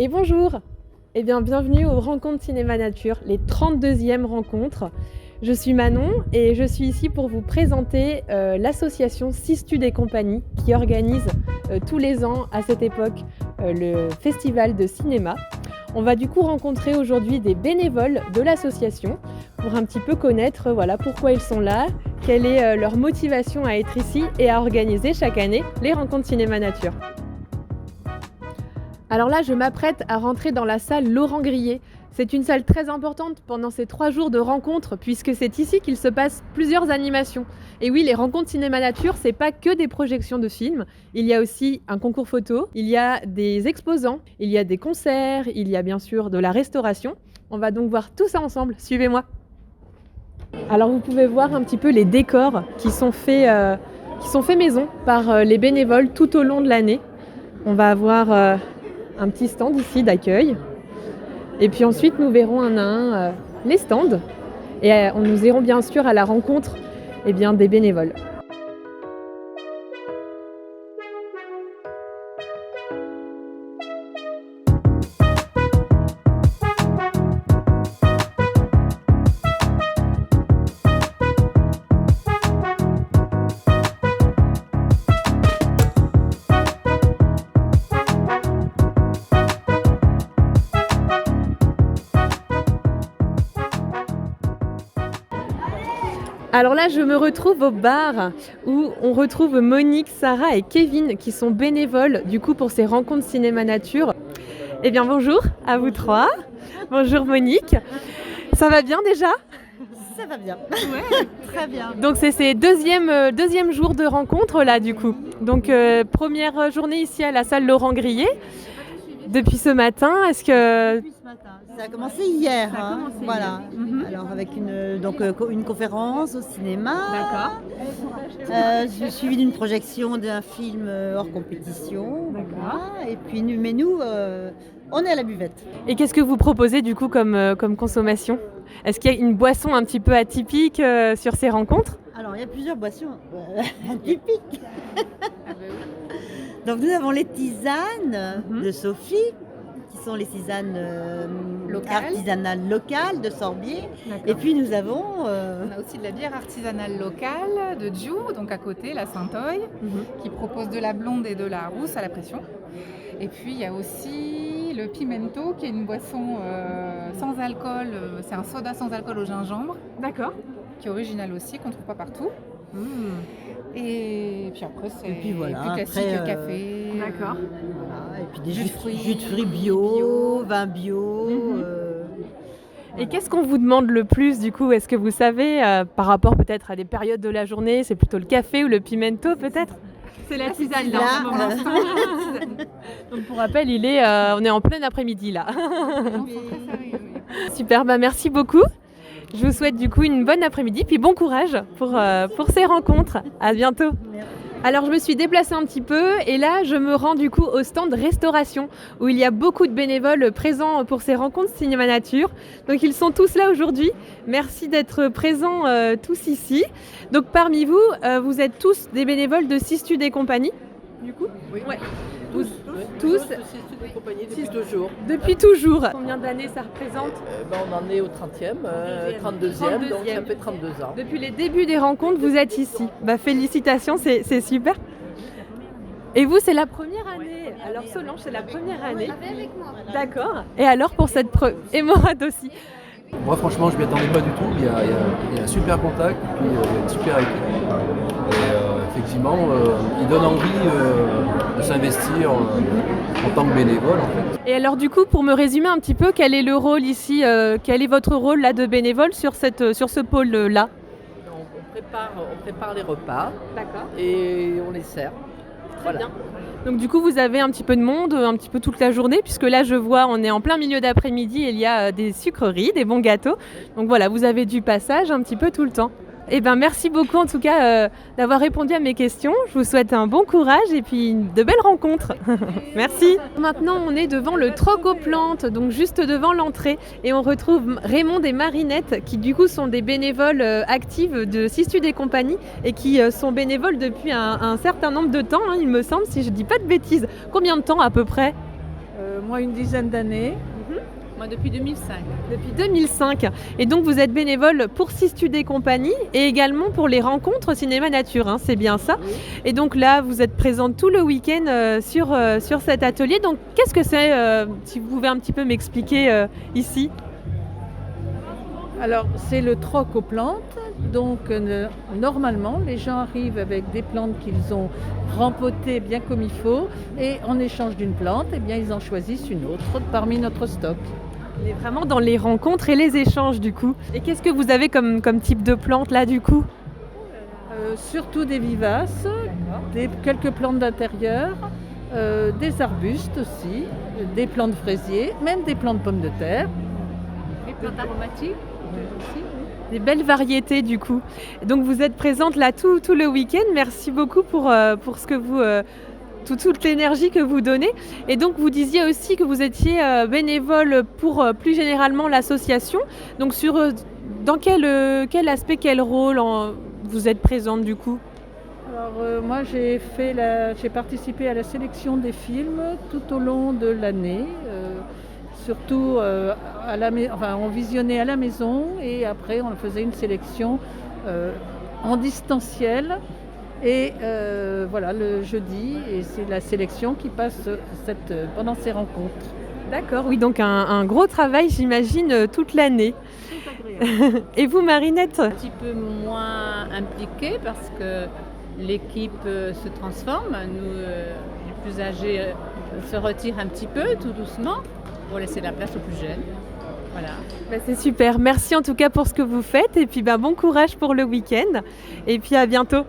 Et bonjour. Bienvenue aux Rencontres Cinéma Nature, les 32e rencontres. Je suis Manon et je suis ici pour vous présenter l'association Sistude et Compagnie qui organise tous les ans à cette époque le festival de cinéma. On va du coup rencontrer aujourd'hui des bénévoles de l'association pour un petit peu connaître pourquoi ils sont là, quelle est leur motivation à être ici et à organiser chaque année les Rencontres Cinéma Nature. Alors là, je m'apprête à rentrer dans la salle Laurent Grillet. C'est une salle très importante pendant ces 3 jours de rencontres, puisque c'est ici qu'il se passe plusieurs animations. Et oui, les rencontres cinéma nature, c'est pas que des projections de films. Il y a aussi un concours photo, il y a des exposants, il y a des concerts, il y a bien sûr de la restauration. On va donc voir tout ça ensemble. Suivez-moi. Alors vous pouvez voir un petit peu les décors qui sont faits maison par les bénévoles tout au long de l'année. On va avoir un petit stand ici d'accueil. Et puis ensuite, nous verrons un à un les stands. Et nous irons bien sûr à la rencontre des bénévoles. Alors là, je me retrouve au bar où on retrouve Monique, Sarah et Kevin qui sont bénévoles du coup pour ces rencontres cinéma nature. Bonjour à vous trois. Bonjour Monique. Ça va bien déjà ? Ça va bien. Ouais, très bien. Donc c'est ces deuxième jour de rencontre là du coup. Donc première journée ici à la salle Laurent Grillet. Depuis ce matin, est-ce que... Depuis ce matin. Ça a commencé hier. Voilà. Hier. Alors avec une conférence au cinéma. D'accord. J'ai suivi d'une projection d'un film hors compétition. D'accord. Voilà. Et puis nous, on est à la buvette. Et qu'est-ce que vous proposez du coup comme consommation ? Est-ce qu'il y a une boisson un petit peu atypique sur ces rencontres ? Alors il y a plusieurs boissons atypiques. Donc nous avons les tisanes de Sophie, qui sont les tisanes artisanales locales de Sorbier. D'accord. Et puis nous avons... On a aussi de la bière artisanale locale de Diou, donc à côté, la Saint-Oeil, qui propose de la blonde et de la rousse à la pression. Et puis il y a aussi le Pimento, qui est une boisson sans alcool, c'est un soda sans alcool au gingembre. D'accord. Qui est original aussi, qu'on ne trouve pas partout. Et puis après, c'est plus classique, café. D'accord. Voilà. Et puis des jus de fruits bio, vin bio. Et qu'est-ce qu'on vous demande le plus du coup ? Est-ce que vous savez, par rapport peut-être à des périodes de la journée, c'est plutôt le café ou le pimento peut-être ? C'est la tisane là, en ce moment. Donc pour rappel, on est en plein après-midi là. Super, merci beaucoup. Je vous souhaite du coup une bonne après-midi, puis bon courage pour ces rencontres. À bientôt. Merci. Alors je me suis déplacée un petit peu et là je me rends du coup au stand restauration où il y a beaucoup de bénévoles présents pour ces rencontres cinéma nature. Donc ils sont tous là aujourd'hui. Merci d'être présents tous ici. Donc parmi vous, vous êtes tous des bénévoles de Sistude et Compagnie du coup ? Oui. Ouais. Tous Sistude et Compagnie depuis toujours. Depuis toujours. Combien d'années ça représente ? On en est au 30e, 32e, donc ça fait 32 ans. Depuis les débuts des rencontres, vous êtes ici. Félicitations, c'est super. Et vous, c'est la première année. Alors Solange, c'est la première année. Avec moi. D'accord. Et alors pour cette et Morad aussi. Moi franchement je m'y attendais pas du tout, il y a un super contact et puis il y a une super équipe. Et effectivement il donne envie de s'investir en tant que bénévole en fait. Et alors du coup pour me résumer un petit peu, quel est le rôle ici, quel est votre rôle là de bénévole sur ce pôle là ? On prépare les repas. D'accord. Et on les sert. Très bien. Donc du coup vous avez un petit peu de monde, un petit peu toute la journée, puisque là je vois on est en plein milieu d'après-midi et il y a des sucreries, des bons gâteaux. Donc voilà, vous avez du passage un petit peu tout le temps. Merci beaucoup en tout cas d'avoir répondu à mes questions. Je vous souhaite un bon courage et puis de belles rencontres. Merci. Maintenant on est devant le troc aux plantes, donc juste devant l'entrée. Et on retrouve Raymond et Marinette qui du coup sont des bénévoles actives de Sistude et Compagnie et qui sont bénévoles depuis un certain nombre de temps, il me semble, si je dis pas de bêtises. Combien de temps à peu près ? Moi, une dizaine d'années. Moi, depuis 2005. Depuis 2005. Et donc, vous êtes bénévole pour Sistude et compagnie et également pour les rencontres cinéma nature, hein, c'est bien ça. Oui. Et donc là, vous êtes présente tout le week-end sur cet atelier. Donc, qu'est-ce que c'est, si vous pouvez un petit peu m'expliquer ici? Alors, c'est le troc aux plantes. Donc, normalement, les gens arrivent avec des plantes qu'ils ont rempotées bien comme il faut. Et en échange d'une plante, eh bien, ils en choisissent une autre parmi notre stock. On est vraiment dans les rencontres et les échanges du coup. Et qu'est-ce que vous avez comme type de plantes là du coup? Surtout des vivaces, quelques plantes d'intérieur, des arbustes aussi, des plantes fraisiers, même des plantes pommes de terre. Les plantes aromatiques aussi. Des belles variétés du coup. Et donc vous êtes présente là tout le week-end. Merci beaucoup pour ce que vous... toute l'énergie que vous donnez. Et donc vous disiez aussi que vous étiez bénévole pour plus généralement l'association. Donc dans quel aspect, quel rôle vous êtes présente du coup? Alors moi j'ai participé à la sélection des films tout au long de l'année. Surtout on visionnait à la maison et après on faisait une sélection en distanciel. Et voilà, le jeudi, et c'est la sélection qui passe pendant ces rencontres. D'accord, oui, donc un gros travail, j'imagine, toute l'année. Et vous, Marinette? Un petit peu moins impliquée parce que l'équipe se transforme. Nous, les plus âgés, se retirent un petit peu, tout doucement, pour laisser la place aux plus jeunes. Voilà. C'est super. Merci en tout cas pour ce que vous faites. Et puis bon courage pour le week-end. Et puis à bientôt.